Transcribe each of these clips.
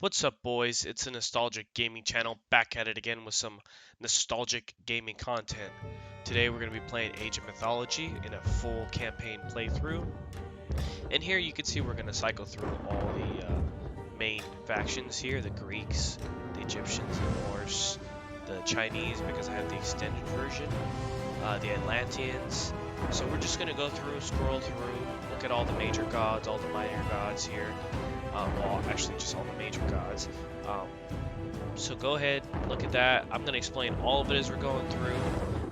What's up, boys? It's a nostalgic gaming channel back at it again with some nostalgic gaming content. Today we're going to be playing Age of Mythology in a full campaign playthrough. And here you can see we're going to cycle through all the main factions here, the Greeks, the Egyptians, the Norse, the Chinese because I have the extended version, the Atlanteans. So we're just going to go through, scroll through, look at all the major gods, all the minor gods here. Well, actually just all the major gods. So go ahead, look at that. I'm going to explain all of it as we're going through,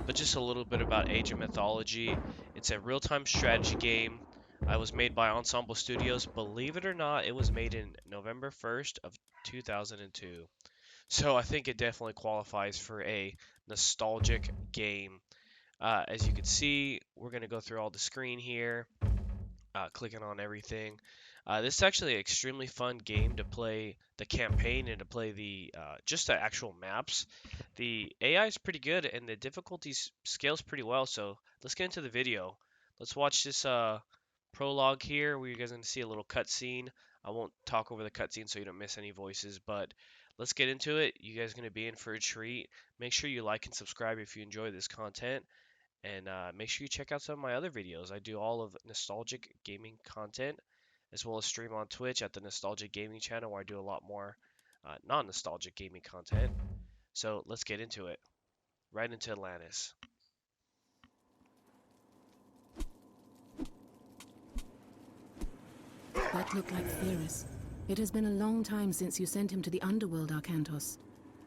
but just a little bit about Age of Mythology. It's a real-time strategy game. It was made by Ensemble Studios. Believe it or not, it was made in November 1st of 2002. So I think it definitely qualifies for a nostalgic game. As you can see, we're going to go through all the screen here, clicking on everything. This is actually an extremely fun game to play the campaign and to play the just the actual maps. The AI is pretty good and the difficulty scales pretty well. So let's get into the video. Let's watch this prologue here where you guys are going to see a little cutscene. I won't talk over the cutscene so you don't miss any voices, but let's get into it. You guys are going to be in for a treat. Make sure you like and subscribe if you enjoy this content. And make sure you check out some of my other videos. I do all of nostalgic gaming content as well as stream on Twitch at the Nostalgic Gaming channel where I do a lot more non-nostalgic gaming content. So let's get into it. Right into Atlantis. That looked like Theris. It has been a long time since you sent him to the underworld, Arcantos.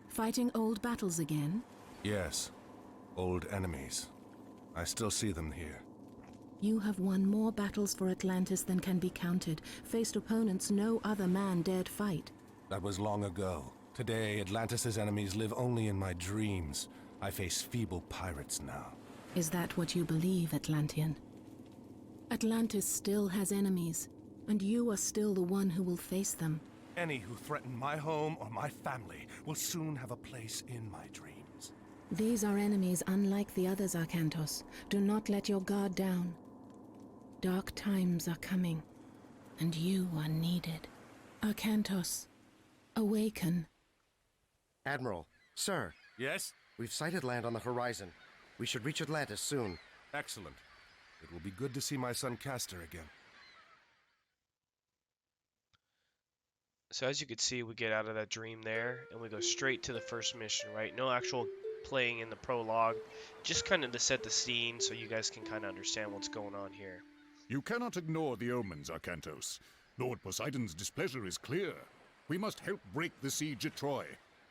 Fighting old battles again? Yes. Old enemies. I still see them here. You have won more battles for Atlantis than can be counted, faced opponents no other man dared fight. That was long ago. Today, Atlantis' enemies live only in my dreams. I face feeble pirates now. Is that what you believe, Atlantean? Atlantis still has enemies, and you are still the one who will face them. Any who threaten my home or my family will soon have a place in my dreams. These are enemies unlike the others, Arcantos. Do not let your guard down. Dark times are coming, and you are needed. Arcantos, awaken. Admiral, sir, Yes? we've sighted land on the horizon. We should reach Atlantis soon. Excellent. It will be good to see my son Castor again. So as you can see, we get out of that dream there and we go straight to the first mission, right? No actual playing in the prologue, just kind of to set the scene so you guys can kind of understand what's going on here. You cannot ignore the omens, Arcantos. Lord Poseidon's displeasure is clear. We must help break the siege at Troy.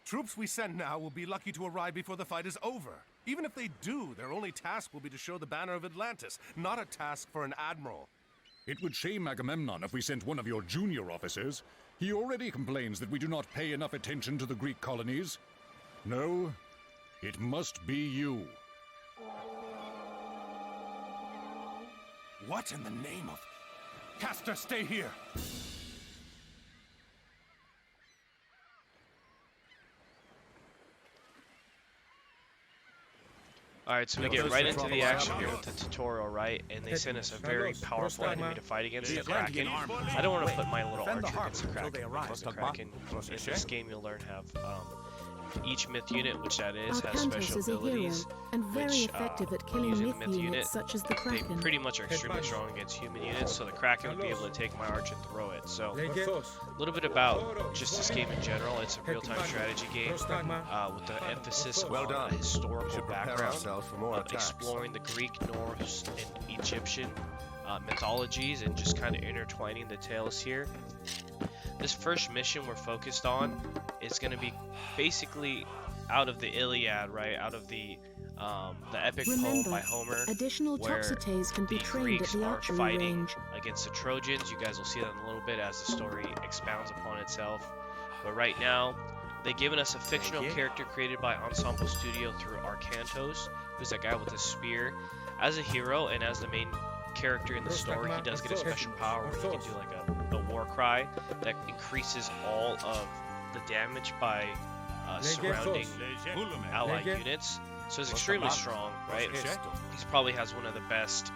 Troops we send now will be lucky to arrive before the fight is over. Even if they do, their only task will be to show the banner of Atlantis, not a task for an admiral. It would shame Agamemnon if we sent one of your junior officers. He already complains that we do not pay enough attention to the Greek colonies. No, it must be you. What in the name of... Castor, stay here! Alright, so we get right into the action here with the tutorial, right? And they send us a very powerful enemy to fight against, the Kraken. I don't want to put my little archer against the Kraken, because the Kraken, in this game you'll learn have each myth unit, which that is, has Arcantos special is a hero, abilities, and very which, effective at when killing using myth the myth unit, units such as the they Kraken. pretty much are extremely strong against human units, so the Kraken would be able to take my arch and throw it. So, a little bit about just this game in general. It's a real-time strategy game with the emphasis on a historical background, exploring the Greek, Norse, and Egyptian mythologies, and just kind of intertwining the tales here. This first mission we're focused on is going to be basically out of the Iliad, right? Out of the epic poem by Homer, additional where toxitates can be the trained Greeks at the are archery fighting range. against the Trojans. You guys will see that in a little bit as the story expounds upon itself. But right now, they've given us a fictional character created by Ensemble Studio through Arcantos, who's that guy with the spear. As a hero and as the main character in the story, he does get a special power where he can do like a war cry that increases all of the damage by surrounding allied units. So he's extremely strong, right? He probably has one of the best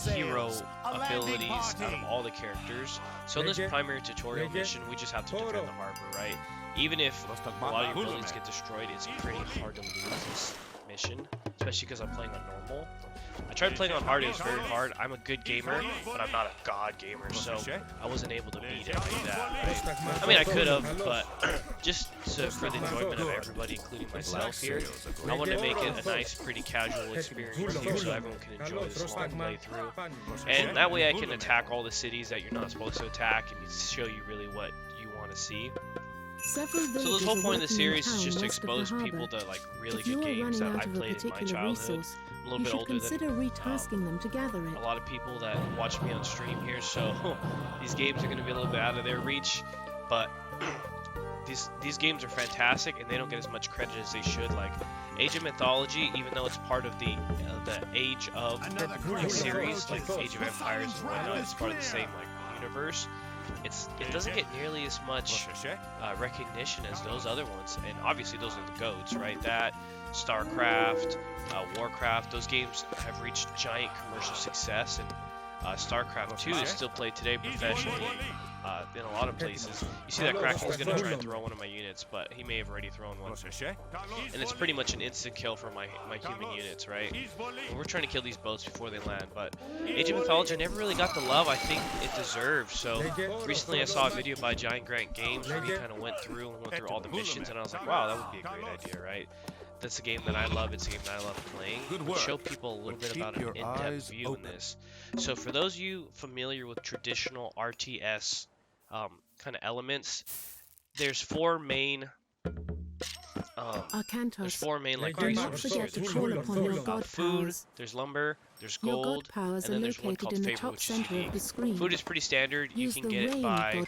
hero abilities out of all the characters. So in this primary tutorial mission, we just have to defend the harbor, right? Even if a lot of your buildings get destroyed, it's pretty hard to lose this mission, especially because I'm playing on normal. I tried playing on hard, it was very hard. I'm a good gamer, but I'm not a god gamer, so I wasn't able to beat it like that, right? I mean, I could have, but just for the enjoyment of everybody, including myself here, I wanted to make it a nice, pretty casual experience here so everyone can enjoy this long playthrough. And that way I can attack all the cities that you're not supposed to attack and show you really what you want to see. So the whole point of the series is just to expose people to like really good games that I played in my childhood. I'm a little bit older than a lot of people that watch me on stream here, so these games are going to be a little bit out of their reach, but these games are fantastic and they don't get as much credit as they should. Like Age of Mythology, even though it's part of the Age of series, like Age of Empires and whatnot, it's part of the same like universe. It doesn't get nearly as much recognition as those other ones, and obviously those are the GOATs, right? That, StarCraft, Warcraft, those games have reached giant commercial success, and StarCraft 2 is still played today professionally in a lot of places. You see that Kraken's going to try and throw one of my units, but he may have already thrown one. And it's pretty much an instant kill for my human units, right? And we're trying to kill these boats before they land, but Age of Mythology never really got the love I think it deserved. So recently I saw a video by Giant Grant Games where he kind of went through all the missions, and I was like, wow, that would be a great idea, right? That's a game that I love. It's a game that I love playing. Show people a little bit about an in-depth view in this. So for those of you familiar with traditional RTS kind of elements, there's four main like resources. There's food, there's lumber, there's gold, and then there's one called favor, which is unique. Food is pretty standard. You can get it by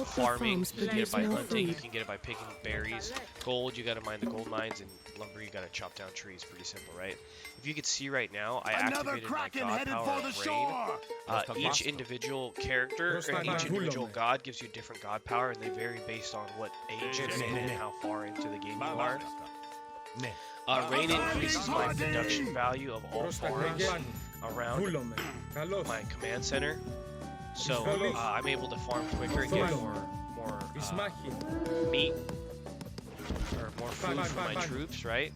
farming, you can get it by hunting, you can get it by picking berries. Gold, you gotta mine the gold mines, and lumber, you gotta chop down trees. Pretty simple, right? If you can see right now, I activated my god power of rain. Each individual character, or each individual god gives you a different god power, and they vary based on what age you're in and how far into the game you are. Rain increases my production value of all farms around my command center, so I'm able to farm quicker and get more meat or more food for my troops, right?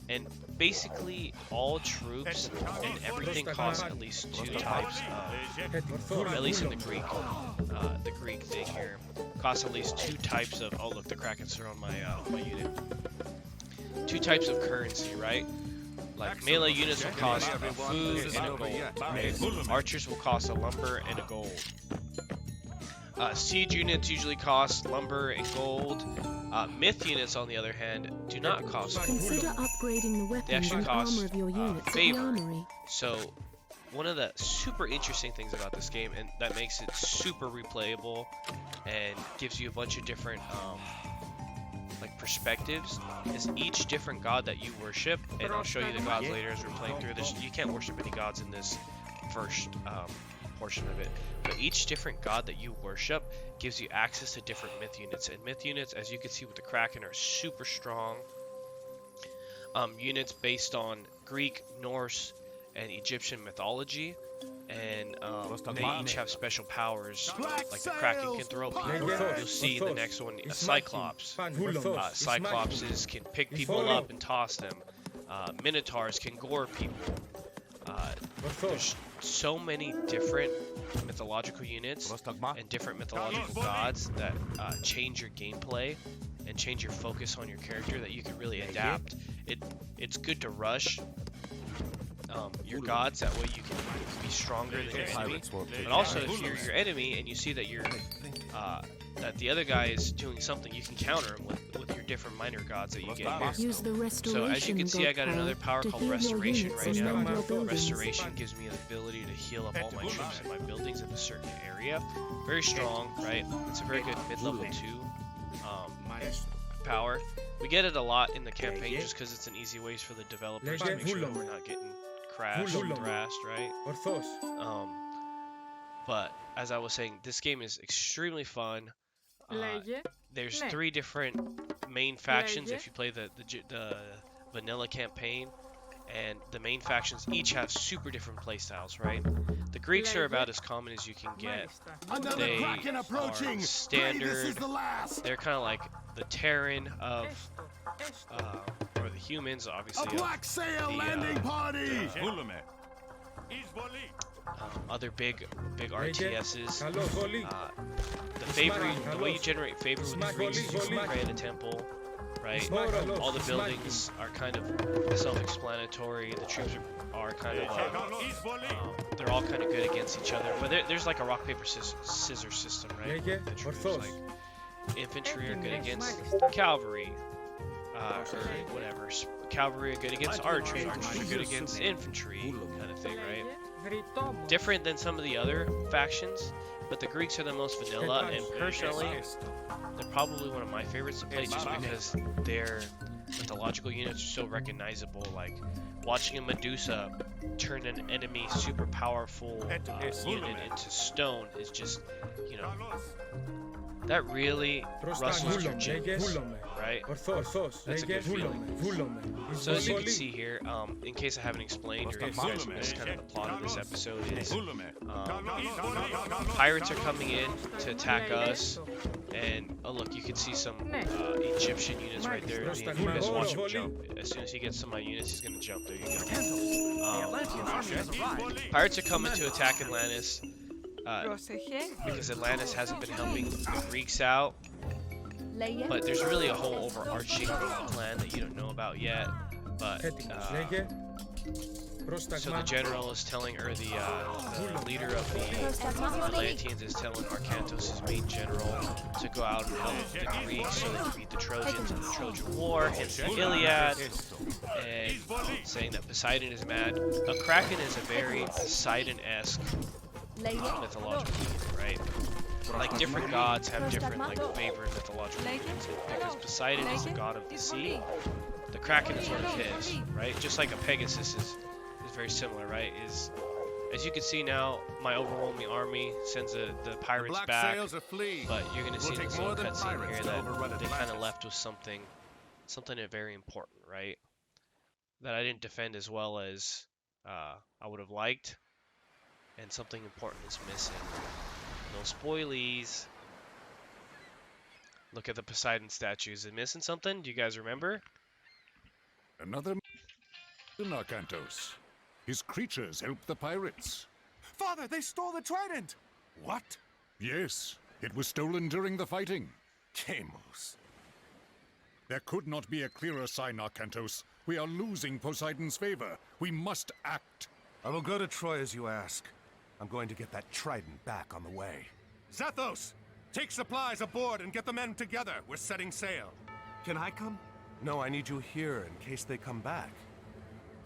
And basically all troops and everything costs at least two types of, at least in the Greek thing here, costs at least two types of, oh look, the Krakens are on my unit. Two types of currency, right? Like melee units will cost a food and a gold, right? Archers will cost a lumber and a gold. Siege units usually cost lumber and gold. Myth units, on the other hand, do not cost gold. Consider upgrading the weapons They actually and cost armor of your units at the favor. armory. So one of the super interesting things about this game, and that makes it super replayable and gives you a bunch of different like perspectives, is each different god that you worship, and I'll show you the gods later as we're playing through this. You can't worship any gods in this first portion of it, but each different god that you worship gives you access to different myth units, and myth units, as you can see with the Kraken, are super strong units based on Greek, Norse, and Egyptian mythology, and they each have special powers. Like the Kraken can throw people. You'll see in the next one a Cyclops. Cyclopses can pick people up and toss them. Minotaurs can gore people. There's so many different mythological units and different mythological gods that change your gameplay and change your focus on your character that you can really adapt. It's good to rush your gods, that way you can be stronger than your enemy. But also, if you're your enemy and you see that that the other guy is doing something, you can counter him with your different minor gods that you get here. Use the restoration So as you can see, I got another power to called heal your Restoration units right and now. mend your buildings. Restoration gives me the ability to heal up all my troops in my buildings in a certain area. Very strong, right? It's a very good mid-level 2 power. We get it a lot in the campaign just because it's an easy way for the developers to make sure that we're not getting crashed and thrashed, right? But as I was saying, this game is extremely fun. There's 3 different main factions if you play the vanilla campaign, and the main factions each have super different playstyles, right? The Greeks are about as common as you can get. They are standard. They're kind of like the Terran of, or the humans, obviously. A black sail landing party. Other big RTSs. The way you generate favor with the Greeks is you pray at a temple, right? All the buildings are kind of self-explanatory. The troops are kind of, they're all kind of good against each other. But there's like a rock paper scissors system, right? The troops, like infantry are good against cavalry, or whatever. Cavalry are good against archers. Archers are good against infantry, kind of thing, right? Different than some of the other factions, but the Greeks are the most vanilla, and personally, they're probably one of my favorites to play just because their mythological units are so recognizable. Like watching a Medusa turn an enemy super powerful unit into stone is just, you know, that really rustles your jeans, right? That's a good feeling. So as you can see here, in case I haven't explained, or if you guys missed kind of the plot of this episode, is pirates are coming in to attack us, and oh look, you can see some Egyptian units right there. You guys watch him jump. As soon as he gets some of my units, he's gonna jump. There you go. Pirates are coming to attack Atlantis. Because Atlantis hasn't been helping the Greeks out, but there's really a whole overarching plan that you don't know about yet. But so the general is telling, or the leader of the Atlanteans is telling Arkantos, his main general, to go out and help the Greeks so they can beat the Trojans in the Trojan War, hence the Iliad, and saying that Poseidon is mad. A Kraken is a very Poseidon-esque mythological unit, right? Like different gods have different like favorite mythological units. Because Poseidon is the god of the sea, the Kraken is one of his, right? Just like a Pegasus is very similar, right? As you can see now, my overwhelming army sends the pirates back, but you're gonna see in this little cutscene here that they kind of left with something very important, right? That I didn't defend as well as I would have liked. And something important is missing. No spoilies. Look at the Poseidon statue. Is it missing something? Do you guys remember? Another Arkantos. His creatures help the pirates. Father, they stole the trident! What? Yes, it was stolen during the fighting. Chamos. There could not be a clearer sign, Arkantos. We are losing Poseidon's favor. We must act. I will go to Troy as you ask. I'm going to get that trident back on the way. Zathos! Take supplies aboard and get the men together. We're setting sail. Can I come? No, I need you here in case they come back.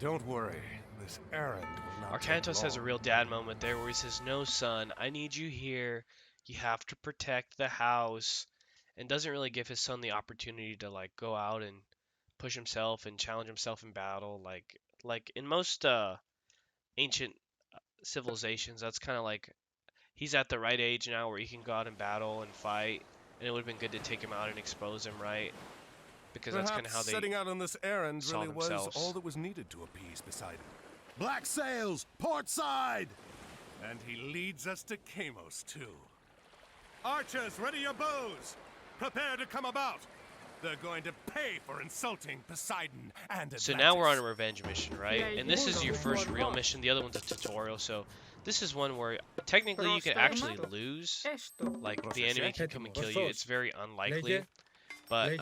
Don't worry. This errand will not take Arkantos has a long. real dad moment there where he says, "No, son, I need you here. You have to protect the house." And doesn't really give his son the opportunity to like go out and push himself and challenge himself in battle. Like in most ancient civilizations, that's kind of like he's at the right age now where he can go out and battle and fight, and it would have been good to take him out and expose him, right? Because that's kind of how they setting out on this errand saw really was themselves. all that was needed to appease Poseidon. Black sails, port side! And he leads us to Chamos, too. Archers, ready your bows! Prepare to come about! They're going to pay for insulting Poseidon and Atlantis. So now we're on a revenge mission, right? And this is your first real mission. The other one's a tutorial, so this is one where technically you can actually lose. Like the enemy can come and kill you. It's very unlikely. But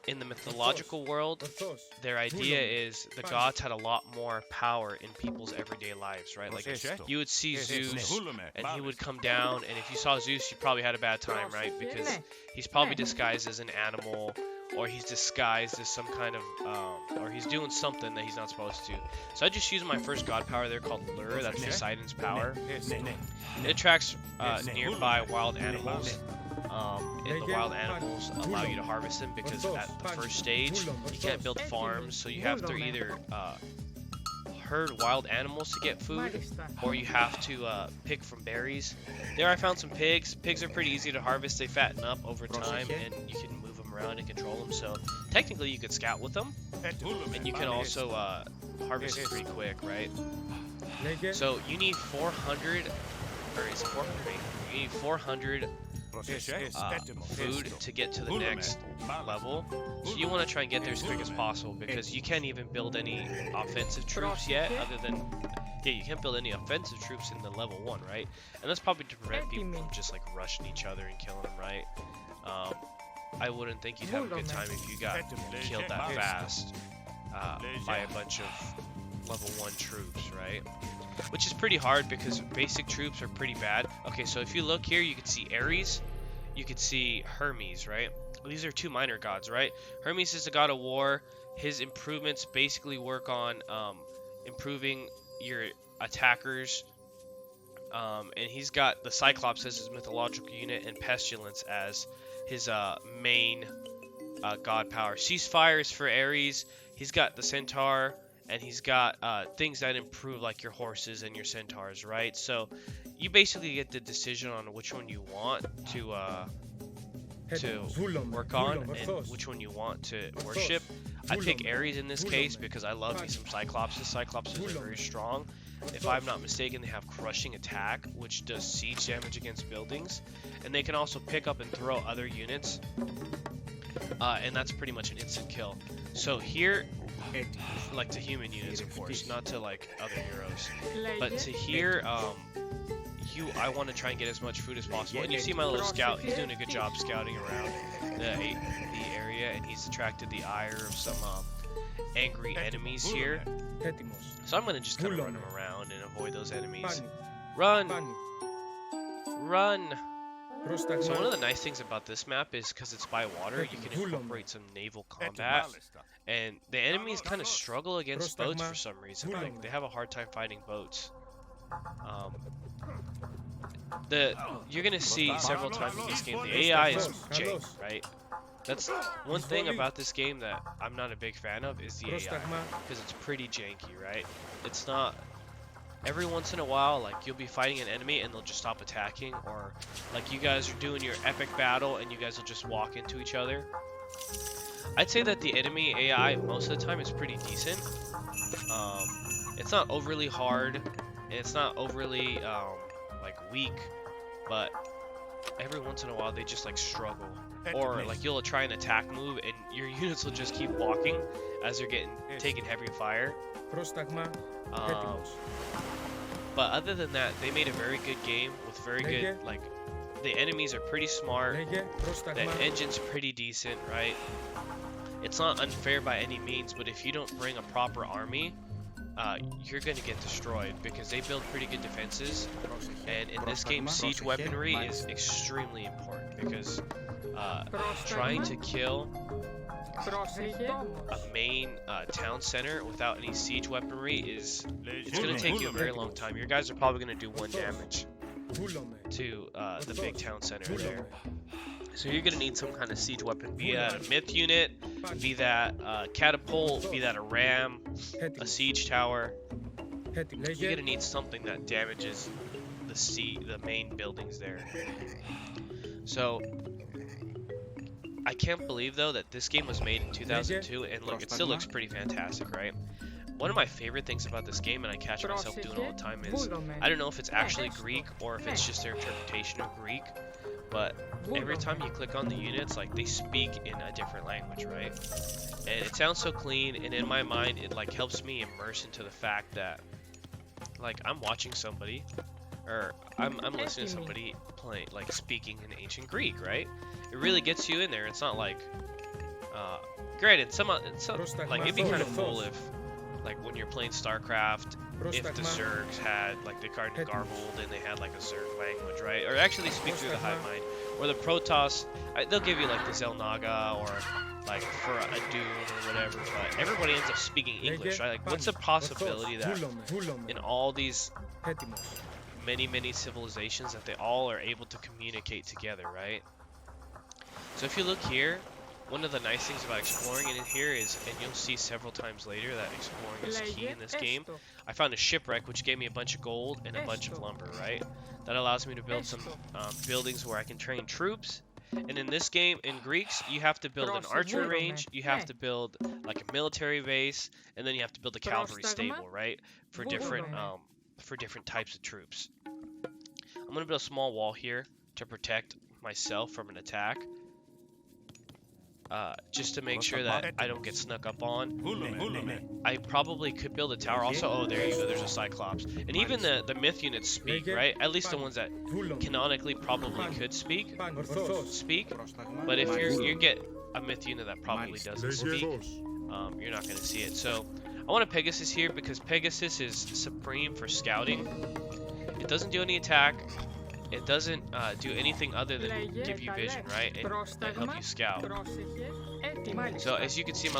in the mythological world, their idea is the gods had a lot more power in people's everyday lives, right? Like you would see Zeus and he would come down, and if you saw Zeus, you probably had a bad time, right? Because he's probably disguised as an animal, or he's disguised as some kind of, or he's doing something that he's not supposed to. So I just used my first god power there called Lure, that's Poseidon's power. It attracts nearby wild animals. And the wild animals allow you to harvest them because at the first stage you can't build farms, so you have to either herd wild animals to get food, or you have to pick from berries. There I found some pigs. Pigs are pretty easy to harvest. They fatten up over time, and you can move them them around and control them. So technically you could scout with them, and you can also harvest it pretty quick, right? So you need 400, or is it 408? You need 400 food to get to the next level. So you want to try and get there as quick as possible, because you can't even build any offensive troops yet, other than, yeah, you can't build any offensive troops in the level 1, right? And that's probably to prevent people from just like rushing each other and killing them, right? I wouldn't think you'd have a good time if you got killed that fast by a bunch of level 1 troops, right? Which is pretty hard because basic troops are pretty bad. Okay, so if you look here, you can see Ares, you can see Hermes, right? These are 2 minor gods, right? Hermes is the god of war. His improvements basically work on improving your attackers. And he's got the Cyclops as his mythological unit and Pestilence as his main god power. Ceasefire is for Ares. He's got the Centaur, and he's got things that improve like your horses and your centaurs, right? So you basically get the decision on which one you want to work on and which one you want to worship. I pick Ares in this case because I love me some Cyclopses. Cyclopses are very strong. If I'm not mistaken, they have crushing attack, which does siege damage against buildings, and they can also pick up and throw other units, and that's pretty much an instant kill. So here, like to human units, of course, not to like other heroes, but to here, I want to try and get as much food as possible. And you see my little scout; he's doing a good job scouting around the area, and he's attracted the ire of some angry enemies here. So I'm gonna just kind of run him around and avoid those enemies. Run! Run! So one of the nice things about this map is because it's by water, you can incorporate some naval combat. And the enemies kind of struggle against boats for some reason. Like, they have a hard time fighting boats. You're gonna see several times in this game, the AI is jank, right? That's one thing about this game that I'm not a big fan of, is the AI, because it's pretty janky, right? It's not, every once in a while, like, you'll be fighting an enemy and they'll just stop attacking, or like you guys are doing your epic battle and you guys will just walk into each other. I'd say that the enemy AI most of the time is pretty decent. It's not overly hard, and it's not overly like weak, but every once in a while they just like struggle. Or like you'll try an attack move and your units will just keep walking as they're getting taking heavy fire. But other than that, they made a very good game with very good, like, the enemies are pretty smart, the engine's pretty decent, right? It's not unfair by any means, but if you don't bring a proper army, you're going to get destroyed, because they build pretty good defenses. And in this game, siege weaponry is extremely important, because trying to kill a main town center without any siege weaponry it's going to take you a very long time. Your guys are probably going to do 1 damage to the big town center there. So you're going to need some kind of siege weapon, be that a myth unit, be that a catapult, be that a ram, a siege tower. You're going to need something that damages the main buildings there. So I can't believe, though, that this game was made in 2002, and look, it still looks pretty fantastic, right? One of my favorite things about this game, and I catch myself doing all the time, is I don't know if it's actually Greek or if it's just their interpretation of Greek, but every time you click on the units, like, they speak in a different language, right? And it sounds so clean, and in my mind, it like helps me immerse into the fact that, like, I'm watching somebody, or I'm listening to somebody playing, like, speaking in ancient Greek, right? It really gets you in there. It's not like, granted, like, it'd be kind of cool if, like, when you're playing StarCraft, if the Zergs had, like, the garbled and they had, like, a Zerg language, right? Or actually speak through the hive mind. Or the Protoss, they'll give you, like, the Zelnaga, or, like, for a Dune or whatever, but everybody ends up speaking English, right? Like, what's the possibility that in all these many civilizations that they all are able to communicate together, right? So if you look here, one of the nice things about exploring in here is, and you'll see several times later that exploring is key in this game, I found a shipwreck which gave me a bunch of gold and a bunch of lumber, right? That allows me to build some buildings where I can train troops, And in this game, in Greeks, you have to build an archery range, you have to build like a military base, and then you have to build a cavalry stable, right? For different types of troops. I'm gonna build a small wall here to protect myself from an attack. Just to make sure that I don't get snuck up on. I probably could build a tower also. Oh, there you go, there's a Cyclops. And even the myth units speak, right? At least the ones that canonically probably could speak. But if you get a myth unit that probably doesn't speak, you're not going to see it. So I want a Pegasus here because Pegasus is supreme for scouting. It doesn't do any attack. It doesn't do anything other than give you vision, right? And help you scout. So as you can see, my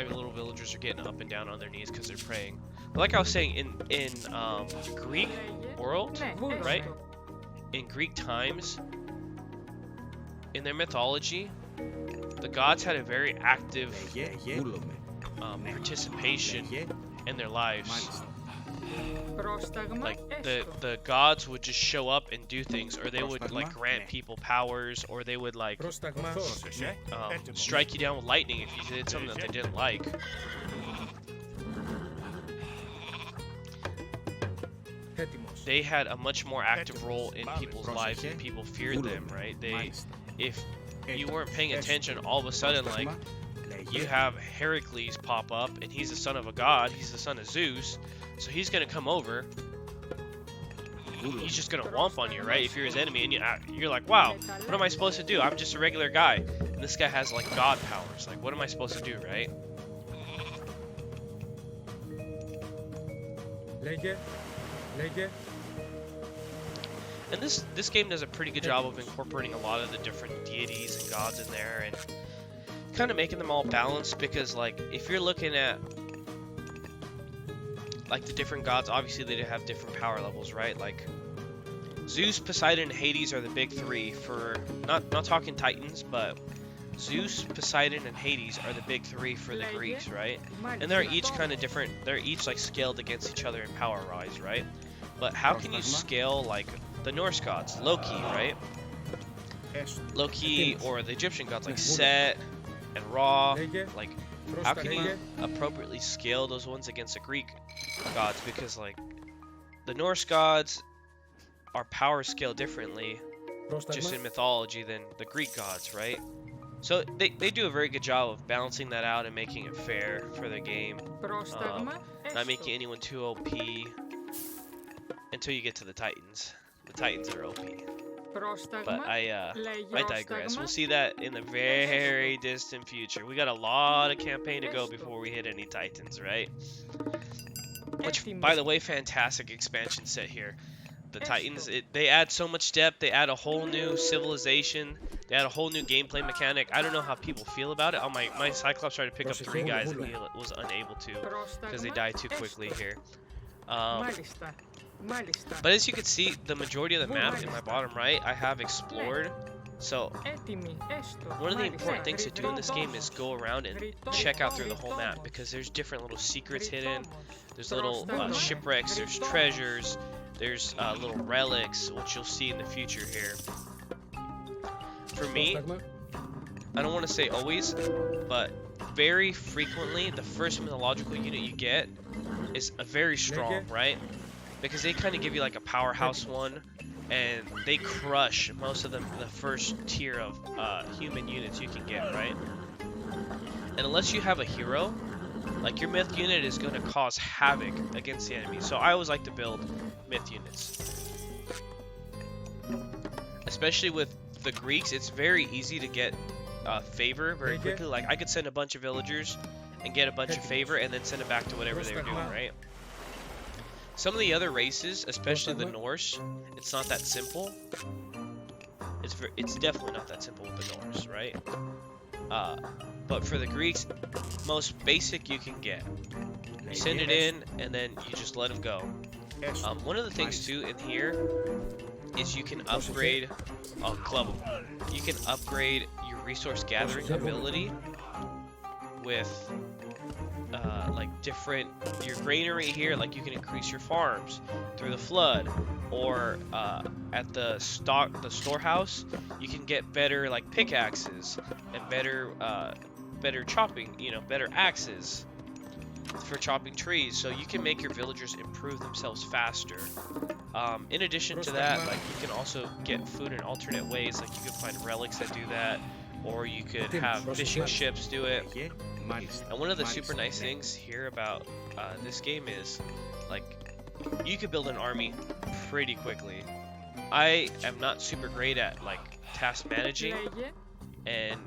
little villagers are getting up and down on their knees because they're praying. But like I was saying, in Greek world, right? In Greek times, in their mythology, the gods had a very active participation in their lives. Like the gods would just show up and do things, or they would like grant people powers, or they would like strike you down with lightning if you did something that they didn't like. They had a much more active role in people's lives, and people feared them, right? If you weren't paying attention, all of a sudden, like, you have Heracles pop up, and he's the son of a god, he's the son of Zeus, so he's gonna come over, he's just gonna womp on you, right? If you're his enemy, and you're like, wow, what am I supposed to do? I'm just a regular guy, and this guy has, like, god powers, like, what am I supposed to do, right? And this game does a pretty good job of incorporating a lot of the different deities and gods in there, and kind of making them all balanced, because like if you're looking at like the different gods, obviously they have different power levels, right? Like Zeus, Poseidon, and Hades are the big three for not talking Titans, but Zeus, Poseidon, and Hades are the big three for the Greeks, right? And they're each kind of different. They're each like scaled against each other in power-wise, right? But how can you scale like the Norse gods, Loki, right? Loki, or the Egyptian gods like Set and Ra, like how can you appropriately scale those ones against the Greek gods? Because like the Norse gods are power scaled differently just in mythology than the Greek gods, right? So they do a very good job of balancing that out and making it fair for the game, not making anyone too OP until you get to the Titans. The Titans are OP. But I digress. We'll see that in the very distant future. We got a lot of campaign to go before we hit any Titans, right? Which, by the way, fantastic expansion set here. The Titans, they add so much depth. They add a whole new civilization. They add a whole new gameplay mechanic. I don't know how people feel about it. Oh, my Cyclops tried to pick up 3 guys and he was unable to because they died too quickly here. But as you can see, the majority of the map in my bottom right, I have explored. So one of the important things to do in this game is go around and check out through the whole map, because there's different little secrets hidden. There's little shipwrecks, there's treasures, there's little relics, which you'll see in the future here. For me, I don't want to say always, but very frequently the first mythological unit you get is a very strong, right? Because they kind of give you like a powerhouse one, and they crush most of the first tier of human units you can get, right? And unless you have a hero, like your myth unit is going to cause havoc against the enemy. So I always like to build myth units. Especially with the Greeks, it's very easy to get favor very quickly. Like I could send a bunch of villagers and get a bunch of favor and then send it back to whatever they were doing, right? Some of the other races, especially the Norse, it's not that simple. It's definitely not that simple with the Norse, right? But for the Greeks, most basic you can get. You send it in, and then you just let them go. One of the things too in here is you can upgrade. Oh, club them. You can upgrade your resource gathering ability with like different your granary here. Like you can increase your farms through the flood, or at the storehouse, you can get better like pickaxes and better chopping, better axes for chopping trees, so you can make your villagers improve themselves faster. In addition to that, like you can also get food in alternate ways, like you can find relics that do that, or you could have fishing ships do it. And one of the super nice things here about this game is, like, you could build an army pretty quickly. I am not super great at like task managing, and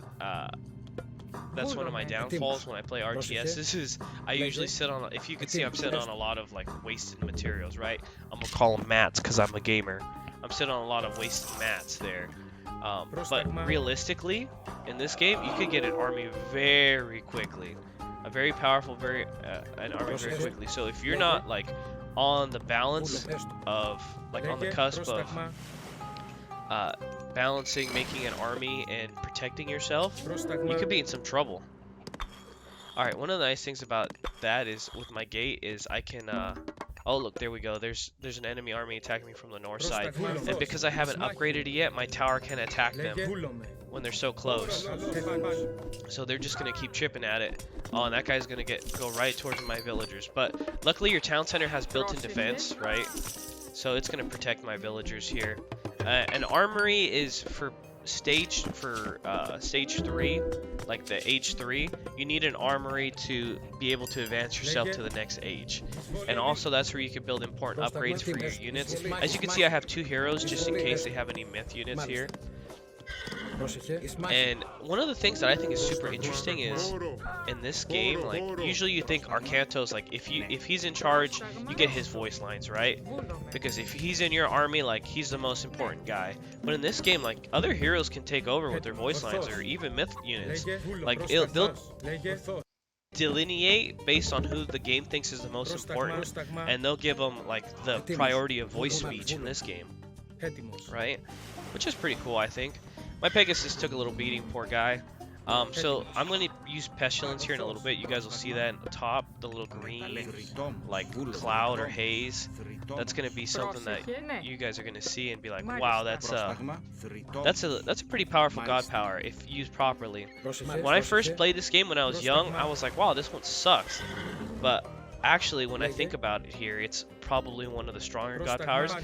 that's one of my downfalls when I play RTSs is I usually sit on, if you can see, I'm sitting on a lot of like wasted materials, right? I'm gonna call them mats because I'm a gamer. I'm sitting on a lot of wasted mats there. But realistically, in this game, you could get an army very quickly. A very powerful, an army very quickly. So if you're not like on the balance of, like on the cusp of balancing making an army and protecting yourself, you could be in some trouble. Alright, one of the nice things about that is with my gate is I can oh look, there we go, there's an enemy army attacking me from the north side, and because I haven't upgraded it yet, my tower can attack them when they're so close. So they're just gonna keep chipping at it. Oh, and that guy's gonna go right towards my villagers, but luckily your town center has built-in defense, right? So it's gonna protect my villagers here. An armory is for stage 3, like the age 3. You need an armory to be able to advance yourself to the next age, and also that's where you can build important upgrades for your units. As you can see, I have 2 heroes just in case they have any myth units here. And one of the things that I think is super interesting is in this game, like usually you think Arcantos, like if he's in charge, you get his voice lines, right? Because if he's in your army, like he's the most important guy. But in this game, like other heroes can take over with their voice lines, or even myth units. Like they'll delineate based on who the game thinks is the most important, and they'll give them like the priority of voice speech in this game, right? Which is pretty cool, I think. My Pegasus took a little beating, poor guy. So I'm going to use Pestilence here in a little bit. You guys will see that in the top, the little green, like cloud or haze. That's going to be something that you guys are going to see and be like, wow, that's a pretty powerful god power if used properly. When I first played this game when I was young, I was like, wow, this one sucks. But actually, when I think about it here, it's probably one of the stronger god powers.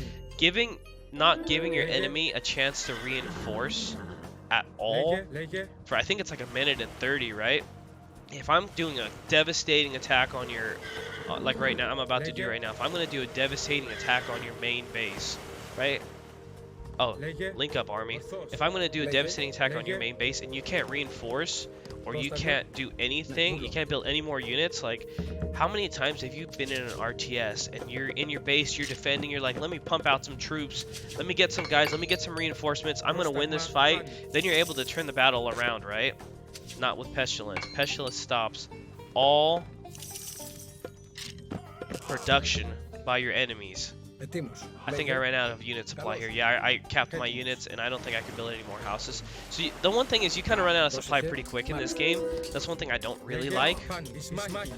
Not giving your enemy a chance to reinforce at all for, I think it's like 1:30, right? If I'm doing a devastating attack on your like right now, I'm about to do right now, if I'm going to do a devastating attack on your main base, right? Oh, link up army. If I'm going to do a devastating attack on your main base and you can't reinforce, or you can't do anything, you can't build any more units, like how many times have you been in an RTS and you're in your base, you're defending, you're like, let me pump out some troops, let me get some guys, let me get some reinforcements, I'm going to win this fight, then you're able to turn the battle around, right? Not with Pestilence. Pestilence stops all production by your enemies. I think I ran out of unit supply here. Yeah, I capped my units, and I don't think I can build any more houses. So the one thing is you kind of run out of supply pretty quick in this game. That's one thing I don't really like.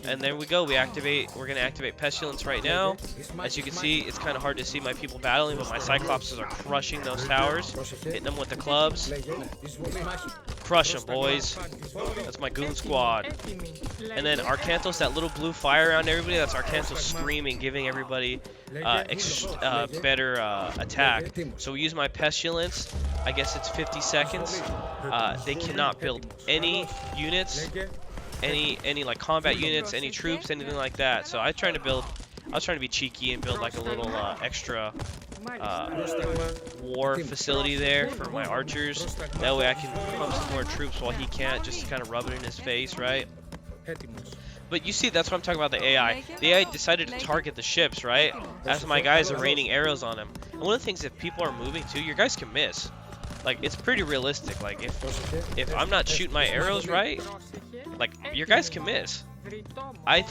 And there we go. We're going to activate Pestilence right now. As you can see, it's kind of hard to see my people battling, but my Cyclopses are crushing those towers, hitting them with the clubs. Crush them, boys. That's my goon squad. And then Arcantos, that little blue fire around everybody, that's Arcantos screaming, giving everybody better attack. So we use my Pestilence. I guess it's 50 seconds. They cannot build any units, any like combat units, any troops, anything like that. So I was trying to be cheeky and build like a little extra war facility there for my archers. That way I can pump some more troops while he can't, just to kind of rub it in his face, right? But you see, that's what I'm talking about, the AI. The AI decided to target the ships, right? As my guys are raining arrows on him. And one of the things, if people are moving too, your guys can miss. Like, it's pretty realistic. Like, if I'm not shooting my arrows right, like, your guys can miss. I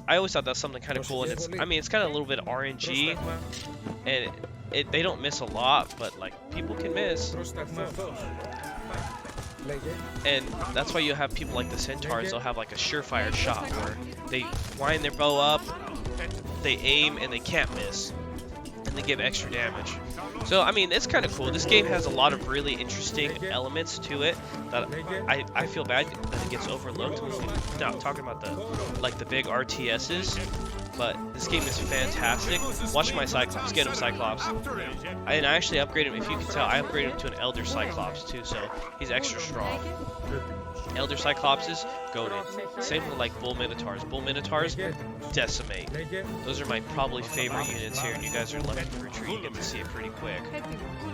always thought that's something kind of cool, and it's kind of a little bit RNG, and they don't miss a lot, but like people can miss. And that's why you have people like the Centaurs. They'll have like a surefire shot where they wind their bow up, they aim, and they can't miss. and they give extra damage. So, I mean, it's kind of cool. This game has a lot of really interesting elements to it that I feel bad that it gets overlooked when we're not talking about the big RTSs. But this game is fantastic. Watch my Cyclops. Get him, Cyclops. And I actually upgraded him. If you can tell, I upgraded him to an Elder Cyclops too, so he's extra strong. Elder Cyclopses, goated. Same with like Bull Minotaurs. Bull Minotaurs, decimate. Those are my probably favorite units here, and you guys are lucky to retreat. You get to see it pretty quick.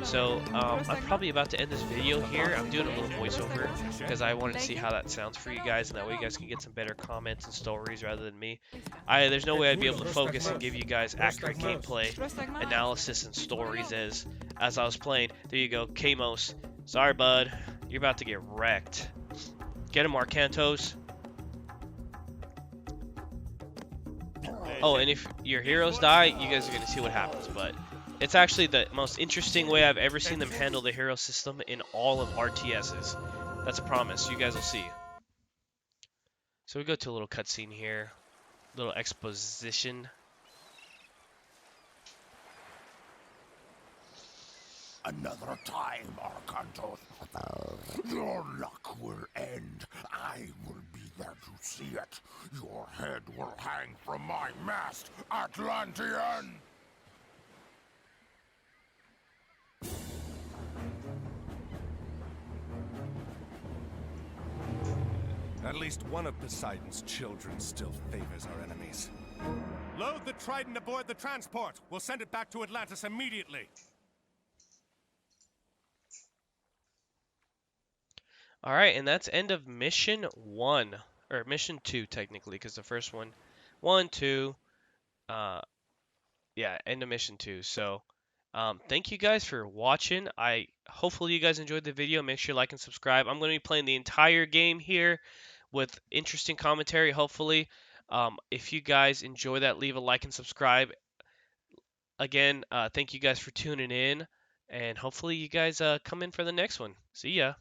So I'm probably about to end this video here. I'm doing a little voiceover because I wanted to see how that sounds for you guys, and that way you guys can get some better comments and stories rather than me. There's no way I'd be able to focus and give you guys accurate gameplay analysis and stories as I was playing. There you go, Kamos. Sorry, bud. You're about to get wrecked. Get him, Arcantos. Oh, and if your heroes die, you guys are going to see what happens, but it's actually the most interesting way I've ever seen them handle the hero system in all of RTSs. That's a promise. You guys will see. So we go to a little cutscene here. Little exposition. Another time, Arcantos. Your luck will end. I will be there to see it. Your head will hang from my mast, Atlantean! At least one of Poseidon's children still favors our enemies. Load the Trident aboard the transport. We'll send it back to Atlantis immediately. Alright, and that's end of mission 1. Or mission 2, technically, because the first one... 1, 2... yeah, end of mission 2. So, thank you guys for watching. Hopefully you guys enjoyed the video. Make sure you like and subscribe. I'm going to be playing the entire game here with interesting commentary, hopefully. If you guys enjoy that, leave a like and subscribe. Again, thank you guys for tuning in. And hopefully you guys come in for the next one. See ya.